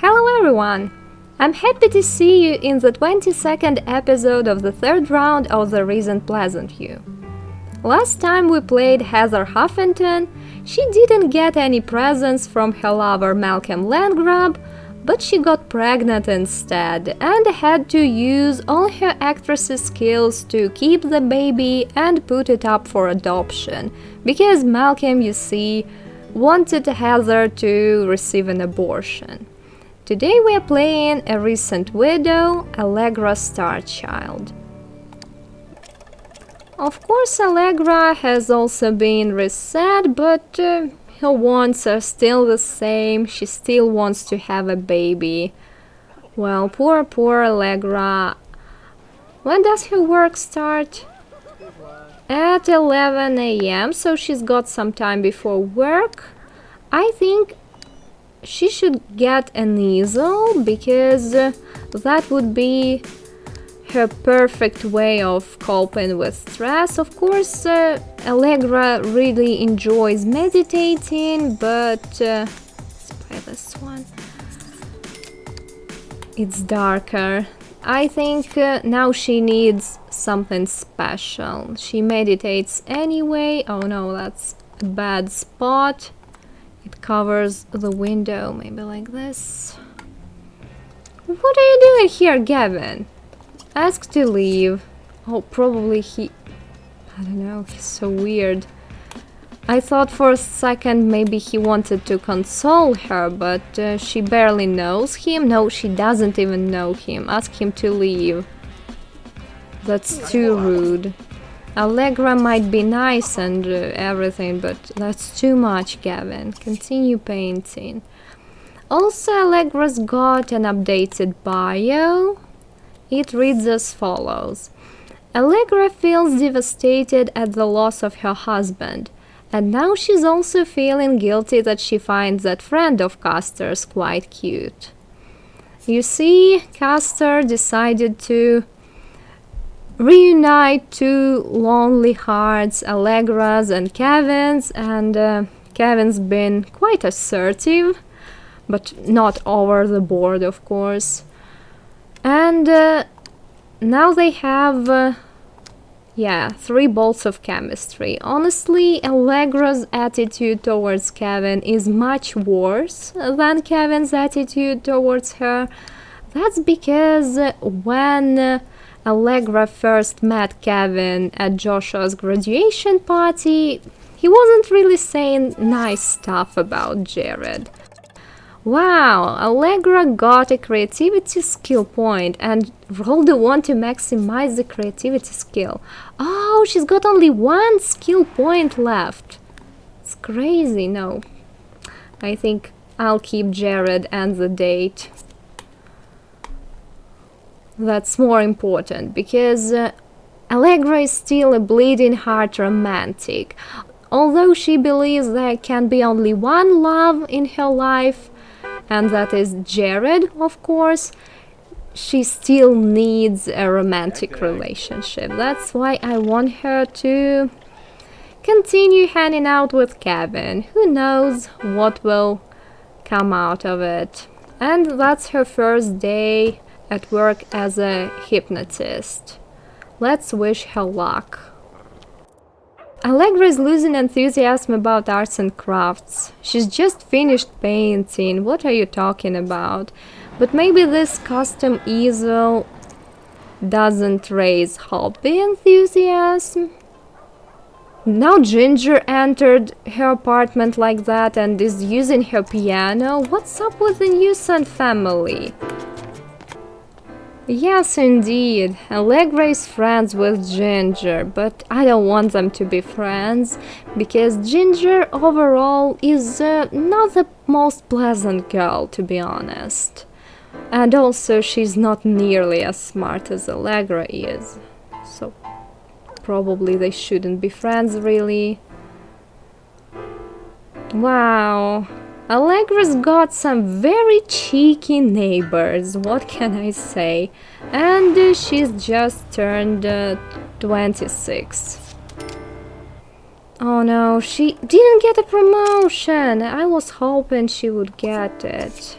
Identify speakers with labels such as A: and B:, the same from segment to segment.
A: Hello everyone! I'm happy to see you in the 22nd episode of the third round of the Reasoned Pleasantview. Last time we played Heather Huffington. She didn't get any presents from her lover Malcolm Landgrab, but she got pregnant instead and had to use all her actress's skills to keep the baby and put it up for adoption, because Malcolm, you see, wanted Heather to receive an abortion. Today we are playing a recent widow, Allegra Starchild. Of course, Allegra has also been reset, but her wants are still the same. She still wants to have a baby. Well, poor Allegra. When does her work start? At 11 a.m., so she's got some time before work. I think she should get an easel, because that would be her perfect way of coping with stress. Of course, Allegra really enjoys meditating, but let's try this one. It's darker. I think now she needs something special. She meditates anyway. Oh no, that's a bad spot. It covers the window, maybe like this. What are you doing here, Gavin? Ask to leave. Oh, probably I don't know, he's so weird. I thought for a second maybe he wanted to console her, but she barely knows him. No, she doesn't even know him. Ask him to leave. That's too rude. Allegra might be nice and everything, but that's too much, Gavin. Continue painting. Also, Allegra's got an updated bio. It reads as follows. Allegra feels devastated at the loss of her husband, and now she's also feeling guilty that she finds that friend of Castor's quite cute. You see, Castor decided to reunite two lonely hearts, Allegra's and Kevin's, and Kevin's been quite assertive, but not over the board, of course. And now they have 3 bolts of chemistry. Honestly, Allegra's attitude towards Kevin is much worse than Kevin's attitude towards her. That's because when Allegra first met Kevin at Joshua's graduation party, he wasn't really saying nice stuff about Jared. Wow, Allegra got a creativity skill point and rolled a 1 to maximize the creativity skill. Oh, she's got only 1 skill point left. It's crazy, no. I think I'll keep Jared and the date. That's more important, because Allegra is still a bleeding heart romantic. Although she believes there can be only one love in her life, and that is Jared, of course, she still needs a romantic relationship. That's why I want her to continue hanging out with Kevin. Who knows what will come out of it. And that's her first day at work as a hypnotist. Let's wish her luck. Allegra is losing enthusiasm about arts and crafts. She's just finished painting. What are you talking about? But maybe this custom easel doesn't raise hobby enthusiasm. Now Ginger entered her apartment like that and is using her piano. What's up with the Newson family? Yes, indeed. Allegra is friends with Ginger, but I don't want them to be friends, because Ginger overall is not the most pleasant girl, to be honest. And also she's not nearly as smart as Allegra is, so probably they shouldn't be friends, really. Wow. Allegra's got some very cheeky neighbors, what can I say? And she's just turned 26. Oh no, she didn't get a promotion! I was hoping she would get it.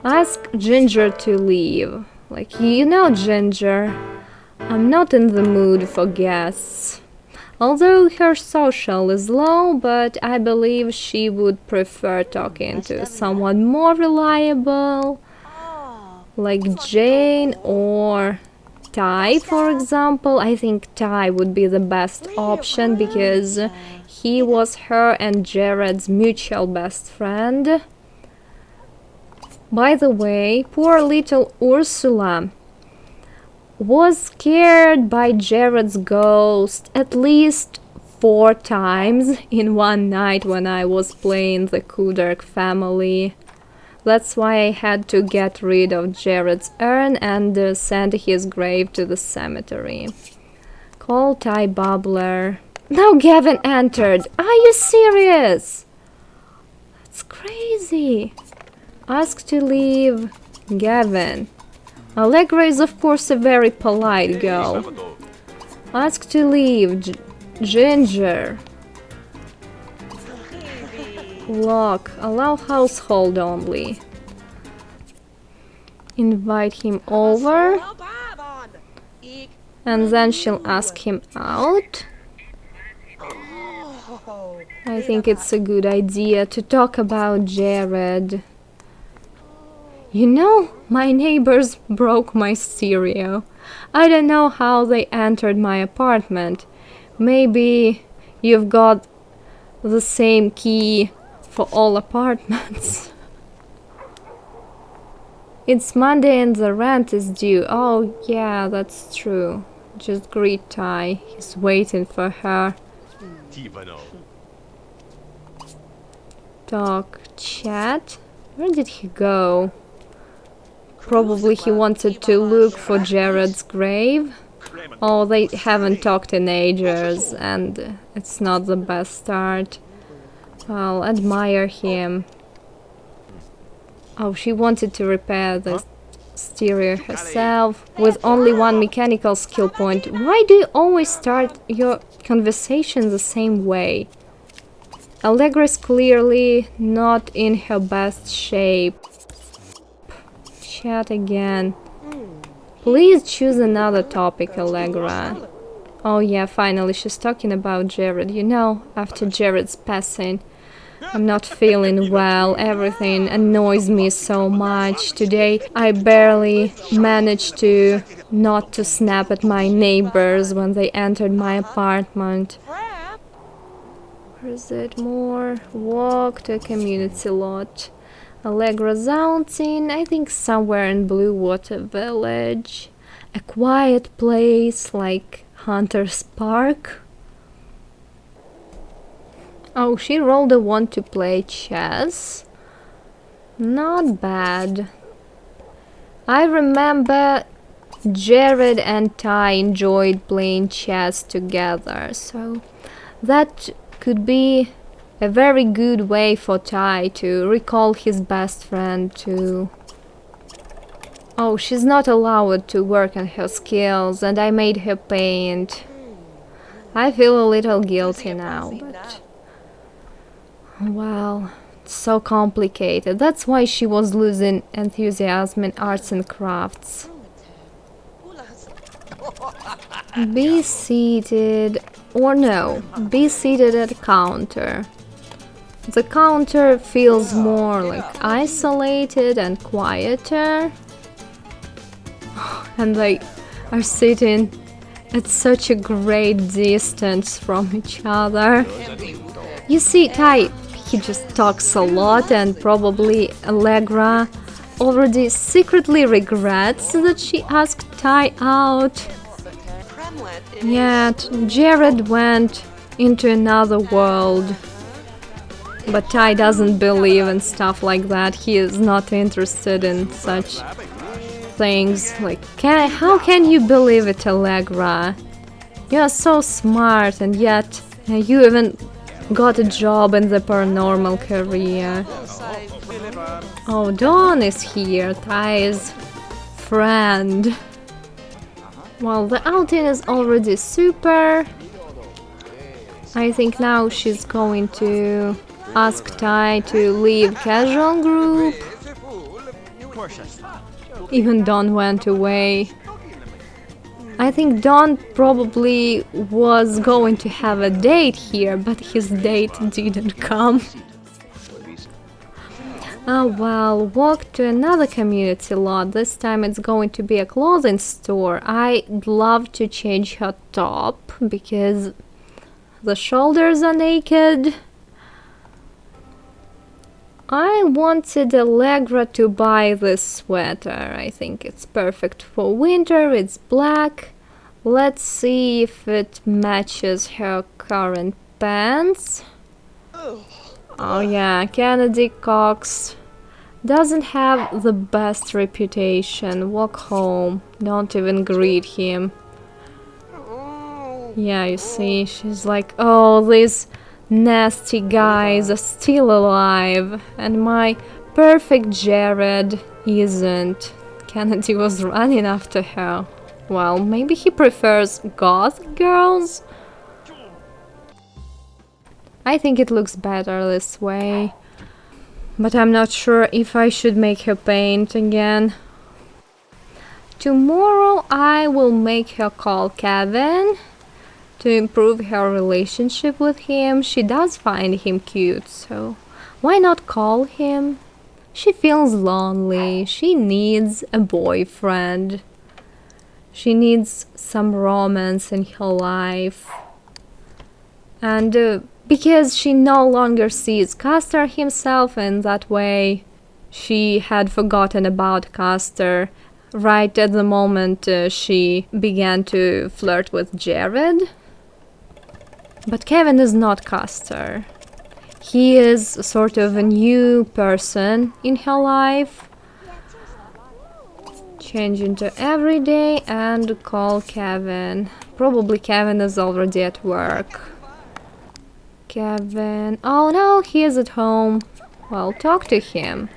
A: Ask Ginger to leave. Like, you know, Ginger, I'm not in the mood for guests. Although her social is low, but I believe she would prefer talking to someone more reliable, like Jane or Ty, for example. I think Ty would be the best option because he was her and Jared's mutual best friend. By the way, poor little Ursula was scared by Jared's ghost at least 4 times in one night when I was playing the Kudark family. That's why I had to get rid of Jared's urn and send his grave to the cemetery. Call Ty Bubbler. Now Gavin entered. Are you serious? That's crazy. Ask to leave Gavin. Allegra is of course a very polite girl. Ask to leave Ginger. Lock. Allow household only. Invite him over. And then she'll ask him out. I think it's a good idea to talk about Jared. You know, my neighbors broke my stereo. I don't know how they entered my apartment. Maybe you've got the same key for all apartments. It's Monday and the rent is due. Oh, yeah, that's true. Just greet Ty. He's waiting for her. Talk, chat. Where did he go? Probably he wanted to look for Jared's grave. Oh, they haven't talked in ages, and it's not the best start. I'll admire him. Oh, she wanted to repair the stereo herself with only 1 mechanical skill point. Why do you always start your conversation the same way? Allegra is clearly not in her best shape. Chat again. Please choose another topic, Allegra. Oh yeah, finally she's talking about Jared. You know, after Jared's passing, I'm not feeling well. Everything annoys me so much. Today I barely managed to not to snap at my neighbors when they entered my apartment. Where is it? More. Walk to a community lot. Allegra's outing, I think somewhere in Bluewater Village. A quiet place like Hunter's Park. Oh, she rolled a 1 to play chess. Not bad. I remember Jared and Ty enjoyed playing chess together, so that could be a very good way for Ty to recall his best friend too. Oh, she's not allowed to work on her skills, and I made her paint. I feel a little guilty now, but... well, it's so complicated. That's why she was losing enthusiasm in arts and crafts. Be seated, or no, be seated at the counter. The counter feels more like isolated and quieter. And they are sitting at such a great distance from each other. You see, Ty, he just talks a lot, and probably Allegra already secretly regrets that she asked Ty out. Yet Jared went into another world. But Ty doesn't believe in stuff like that. He is not interested in such things. Like, how can you believe it, Allegra? You are so smart, and yet you even got a job in the paranormal career. Oh, Dawn is here, Ty's friend. Well, the outing is already super. I think now she's going to ask Ty to leave casual group. Even Don went away. I think Don probably was going to have a date here, but his date didn't come. Oh well, walk to another community lot. This time it's going to be a clothing store. I'd love to change her top because the shoulders are naked. I wanted Allegra to buy this sweater. I think it's perfect for winter. It's black. Let's see if it matches her current pants. Oh yeah, Kennedy Cox doesn't have the best reputation. Walk home. Don't even greet him. Yeah, you see, she's like, oh, these nasty guys are still alive, and my perfect Jared isn't. Kennedy was running after her. Well, maybe he prefers goth girls? I think it looks better this way. But I'm not sure if I should make her paint again. Tomorrow I will make her call Kevin to improve her relationship with him. She does find him cute, so why not call him? She feels lonely. She needs a boyfriend. She needs some romance in her life. And because she no longer sees Custer himself, and that way she had forgotten about Custer right at the moment she began to flirt with Jared. But Kevin is not Custer. He is sort of a new person in her life. Change into everyday and call Kevin. Probably Kevin is already at work. Kevin... Oh no, he is at home. Well, talk to him.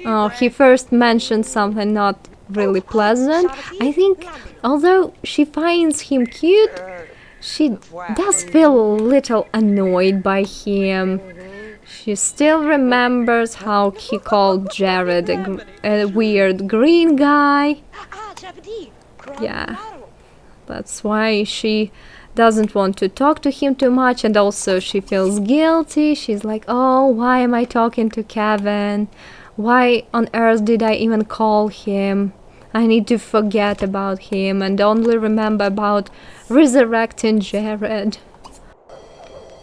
A: Oh, he first mentioned something not really pleasant. I think, although she finds him cute, she does feel a little annoyed by him. She still remembers how he called Jared a weird green guy. Yeah, that's why she doesn't want to talk to him too much, and also she feels guilty. She's like, oh, why am I talking to Kevin? Why on earth did I even call him? I need to forget about him and only remember about resurrecting Jared.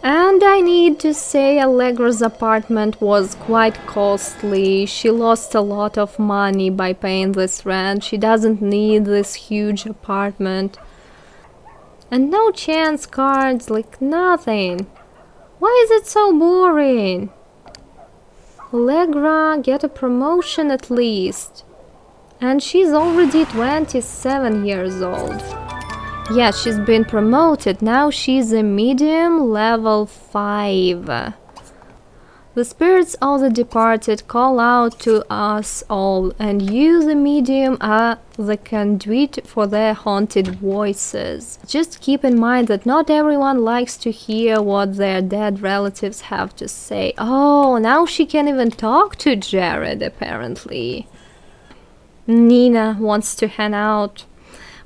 A: And I need to say Allegra's apartment was quite costly. She lost a lot of money by paying this rent. She doesn't need this huge apartment. And no chance cards, like nothing. Why is it so boring? Allegra, get a promotion at least. And she's already 27 years old. Yeah, she's been promoted. Now she's a medium level 5. The spirits of the departed call out to us all, and you, the medium, are the conduit for their haunted voices. Just keep in mind that not everyone likes to hear what their dead relatives have to say. Oh, now she can even talk to Jared, apparently. Nina wants to hang out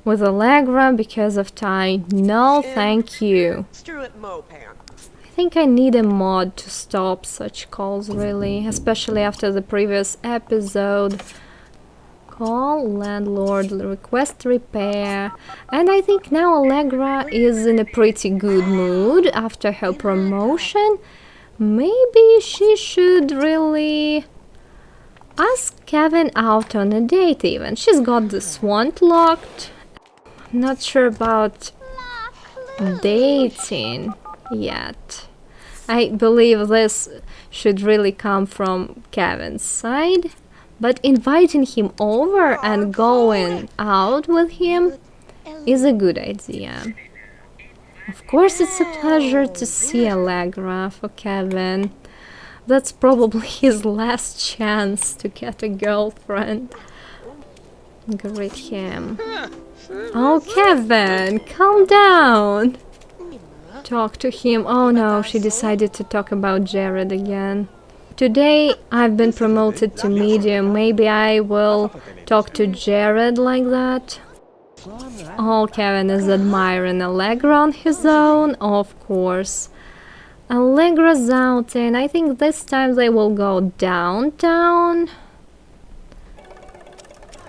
A: with Allegra because of Ty. No, thank you. I think I need a mod to stop such calls, really, especially after the previous episode. Call landlord, request repair. And I think now Allegra is in a pretty good mood after her promotion. Maybe she should really ask Kevin out on a date even. She's got the swan locked. I'm not sure about dating yet. I believe this should really come from Kevin's side. But inviting him over and going out with him is a good idea. Of course, it's a pleasure to see Allegra for Kevin. That's probably his last chance to get a girlfriend. Greet him. Oh, Kevin, calm down. talk to him. Oh no, she decided to talk about Jared again. Today I've been promoted to medium. Maybe I will talk to Jared like that. Oh, Kevin is admiring Allegra on his own, of course. Allegra's out, and I think this time they will go downtown.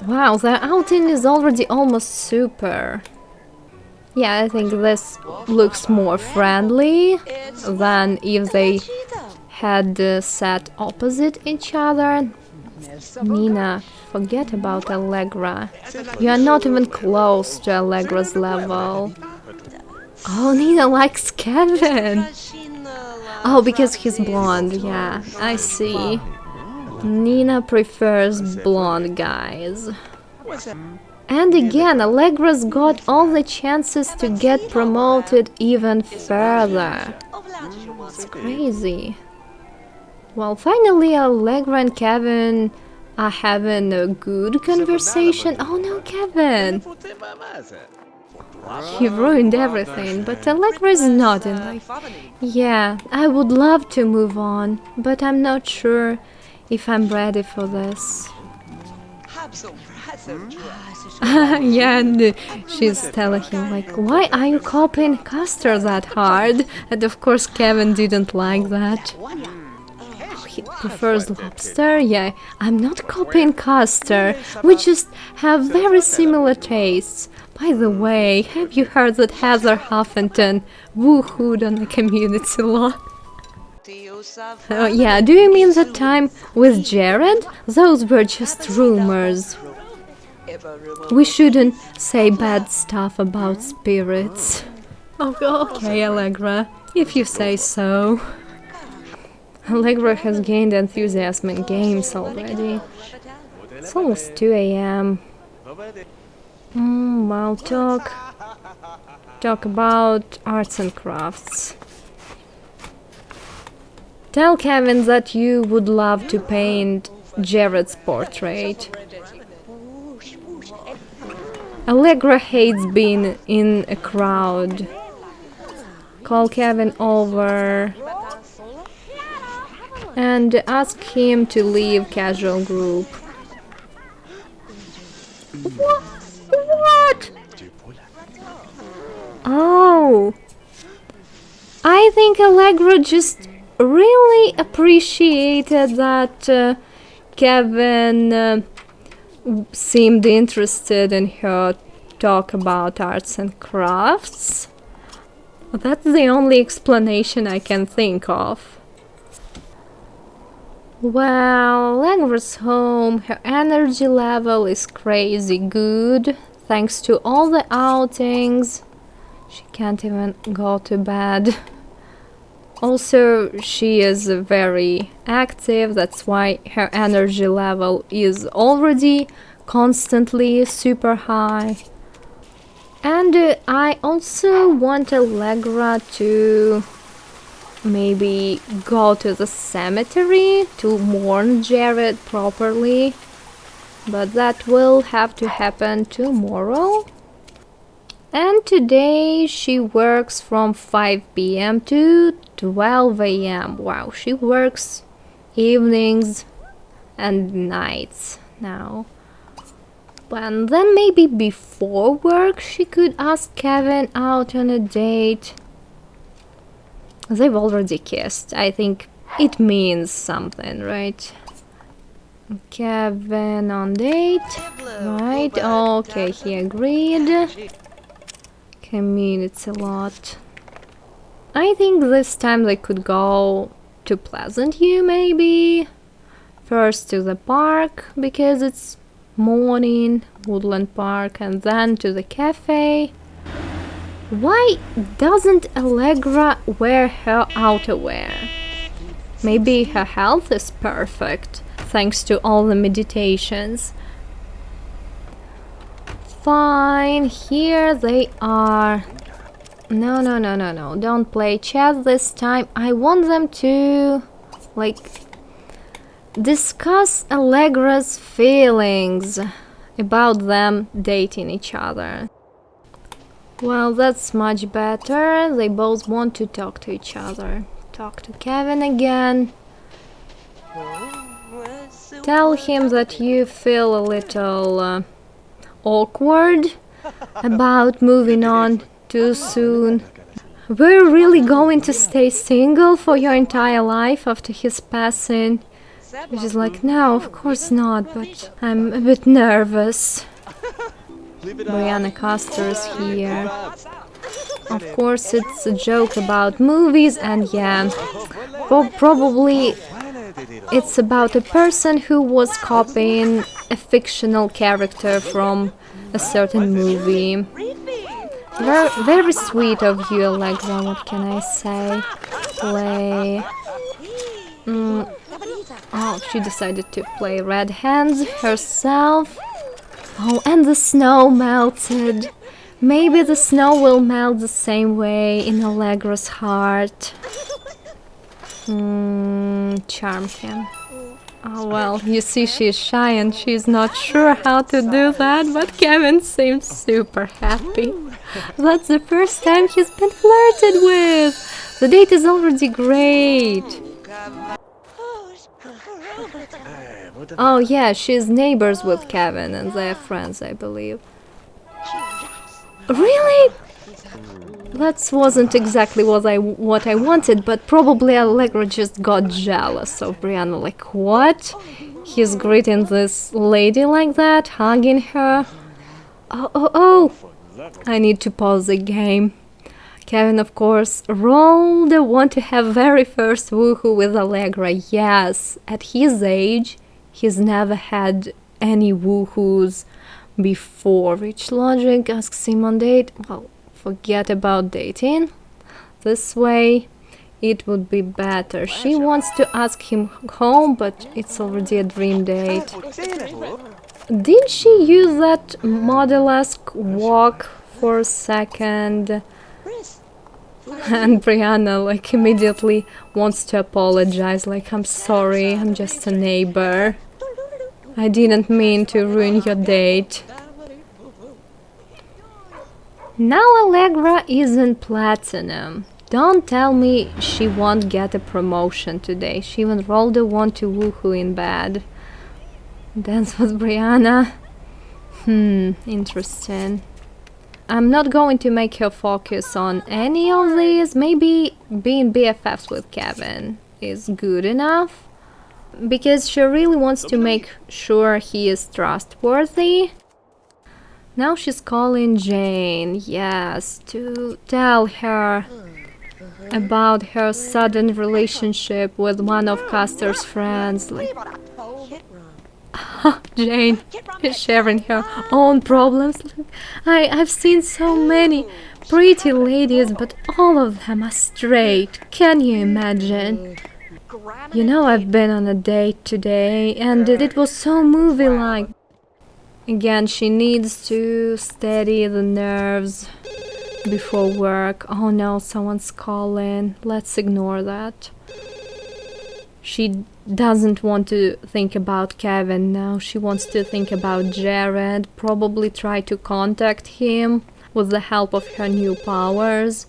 A: Wow, their outing is already almost super. Yeah, I think this looks more friendly than if they had sat opposite each other. Nina, forget about Allegra. You are not even close to Allegra's level. Oh, Nina likes Kevin. Oh, because he's blonde, yeah, I see. Nina prefers blonde guys. And again, Allegra's got all the chances to get promoted even further. It's crazy. Well, finally Allegra and Kevin are having a good conversation. Oh no, Kevin! He ruined everything, but Allegra is nodding like, yeah, I would love to move on, but I'm not sure if I'm ready for this. Yeah, and she's telling him like, why are you copying Custer that hard? And of course Kevin didn't like that. He prefers lobster? Yeah, I'm not copying Custer. We just have very similar tastes. By the way, have you heard that Heather Huffington woohooed on the community law? Oh yeah, do you mean the time with Jared? Those were just rumors. We shouldn't say bad stuff about spirits. Oh, okay, Allegra, if you say so. Allegra has gained enthusiasm in games already. It's almost 2 a.m. I'll talk about arts and crafts. Tell Kevin that you would love to paint Jared's portrait. Allegra hates being in a crowd. Call Kevin over and ask him to leave casual group. What? Oh, I think Allegra just really appreciated that Kevin seemed interested in her talk about arts and crafts. That's the only explanation I can think of. Well, Allegra's home, her energy level is crazy good, thanks to all the outings. She can't even go to bed. Also, she is very active, that's why her energy level is already constantly super high. And I also want Allegra to maybe go to the cemetery to mourn Jared properly, but that will have to happen tomorrow. And today she works from 5 p.m. to 12 a.m. Wow, she works evenings and nights now. And then maybe before work she could ask Kevin out on a date. They've already kissed. I think it means something, right? Kevin on date. Right, okay, he agreed. I mean, it's a lot. I think this time they could go to Pleasantview, maybe. First to the park, because it's morning, Woodland Park, and then to the cafe. Why doesn't Allegra wear her outerwear? Maybe her health is perfect, thanks to all the meditations. Fine, here they are. No, don't play chess this time. I want them to, discuss Allegra's feelings about them dating each other. Well, that's much better. They both want to talk to each other. Talk to Kevin again. Tell him that you feel a little awkward about moving on too soon. We're really going to stay single for your entire life after his passing? Which is like, no, of course not, but I'm a bit nervous. Brianna Custer's here. Of course, it's a joke about movies, and yeah, probably it's about a person who was copying a fictional character from a certain movie. Very, very sweet of you, Allegra, what can I say? Play... Oh, she decided to play Red Hands herself. Oh, and the snow melted. Maybe the snow will melt the same way in Allegra's heart. Charm him. Oh, well, you see, she's shy and she's not sure how to do that, but Kevin seems super happy. That's the first time he's been flirted with. The date is already great. Oh yeah, she's neighbors with Kevin and they're friends, I believe. Really? That wasn't exactly what I wanted, but probably Allegra just got jealous of Brianna. Like, what? He's greeting this lady like that, hugging her. Oh! I need to pause the game. Kevin, of course, rolled a want to have very first woohoo with Allegra. Yes, at his age, he's never had any woohoos before. Which logic asks him on date? Well, forget about dating. This way, it would be better. She wants to ask him home, but it's already a dream date. Did she use that model-esque walk for a second? And Brianna, like, immediately wants to apologize, like, I'm sorry, I'm just a neighbor. I didn't mean to ruin your date. Now Allegra isn't platinum. Don't tell me she won't get a promotion today. She even rolled a want to woohoo in bed. Dance with Brianna? Interesting. I'm not going to make her focus on any of these. Maybe being BFFs with Kevin is good enough. Because she really wants to make sure he is trustworthy. Now she's calling Jane, yes, to tell her about her sudden relationship with one of Custer's friends. Like, Jane is sharing her own problems. I've seen so many pretty ladies, but all of them are straight. Can you imagine? You know, I've been on a date today, and it was so movie-like. Again, she needs to steady the nerves before work. Oh no, someone's calling. Let's ignore that. She doesn't want to think about Kevin now. She wants to think about Jared. Probably try to contact him with the help of her new powers.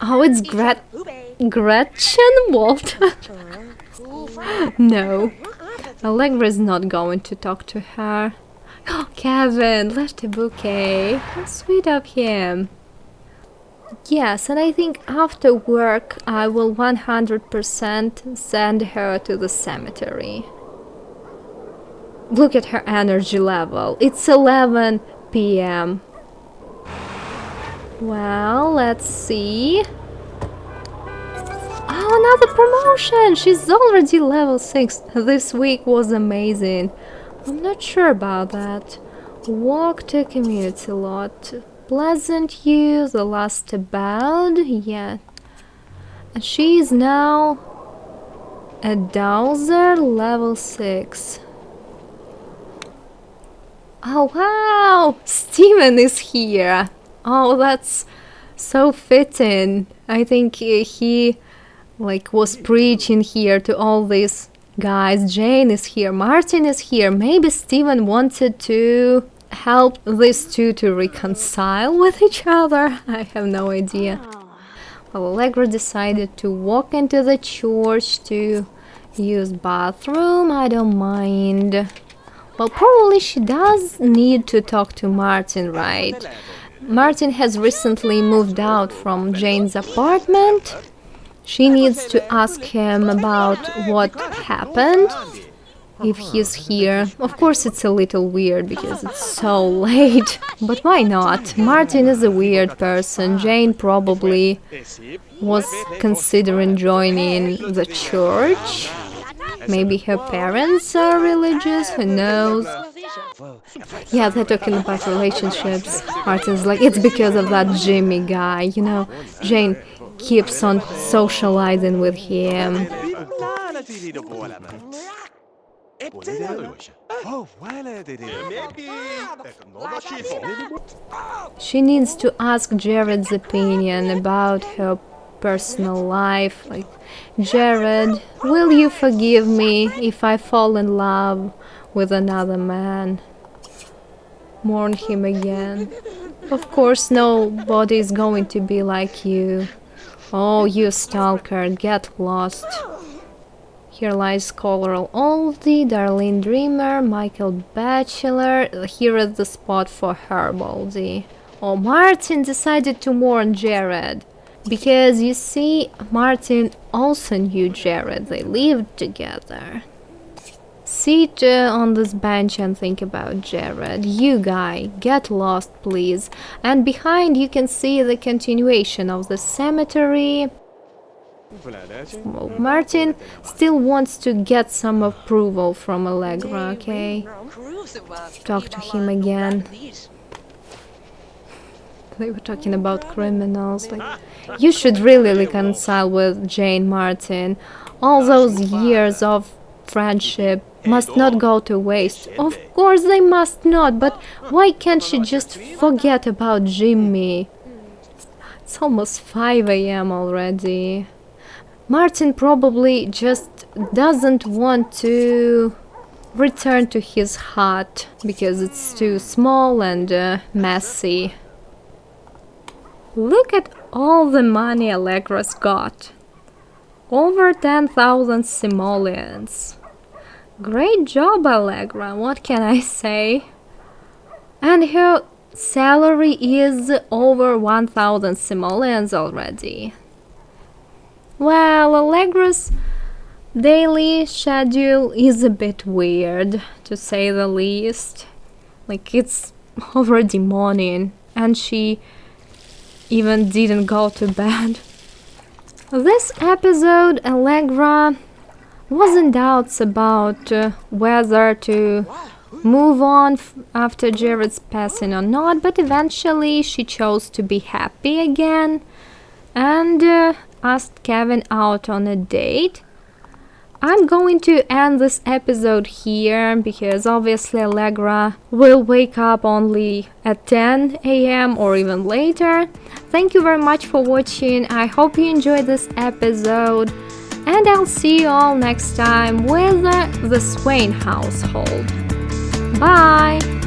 A: Oh, it's Gretchen Walton? No. Allegra is not going to talk to her. Oh, Kevin left a bouquet. How sweet of him. Yes, and I think after work I will 100% send her to the cemetery. Look at her energy level. It's 11 p.m. Well, let's see. Oh, another promotion! She's already level 6. This week was amazing. I'm not sure about that. Walk to community lot. Pleasantview, the last about. Yeah. And she is now a Dowser level 6. Oh, wow! Steven is here! Oh, that's so fitting. I think he was preaching here to all these guys. Jane is here, Martin is here. Maybe Steven wanted to helped these two to reconcile with each other? I have no idea. Well, Allegra decided to walk into the church to use bathroom. I don't mind. Well, probably she does need to talk to Martin, right? Martin has recently moved out from Jane's apartment. She needs to ask him about what happened, if he's here. Of course, it's a little weird because it's so late, but why not? Martin is a weird person. Jane probably was considering joining the church. Maybe her parents are religious, who knows? Yeah, they're talking about relationships. Martin's like, it's because of that Jimmy guy, you know. Jane keeps on socializing with him. She needs to ask Jared's opinion about her personal life. Like, Jared, will you forgive me if I fall in love with another man? Mourn him again. Of course, nobody is going to be like you. Oh, you stalker, get lost. Here lies Coral Oldie, Darlene Dreamer, Michael Bachelor. Here is the spot for Herb Oldie. Oh, Martin decided to mourn Jared. Because, you see, Martin also knew Jared. They lived together. Sit on this bench and think about Jared. You guy, get lost, please. And behind you can see the continuation of the cemetery. Well, Martin still wants to get some approval from Allegra, okay? Talk to him again. They were talking about criminals. Like, you should really reconcile with Jane, Martin. All those years of friendship must not go to waste. Of course they must not, but why can't she just forget about Jimmy? It's almost 5 a.m. already. Martin probably just doesn't want to return to his hut because it's too small and messy. Look at all the money Allegra's got. Over 10,000 simoleons. Great job, Allegra, what can I say? And her salary is over 1,000 simoleons already. Well, Allegra's daily schedule is a bit weird, to say the least. Like, it's already morning, and she even didn't go to bed. This episode, Allegra was in doubts about whether to move on after Jared's passing or not, but eventually she chose to be happy again and asked Kevin out on a date. I'm going to end this episode here because obviously Allegra will wake up only at 10 a.m. or even later. Thank you very much for watching. I hope you enjoyed this episode, and I'll see you all next time with the Swain household. Bye!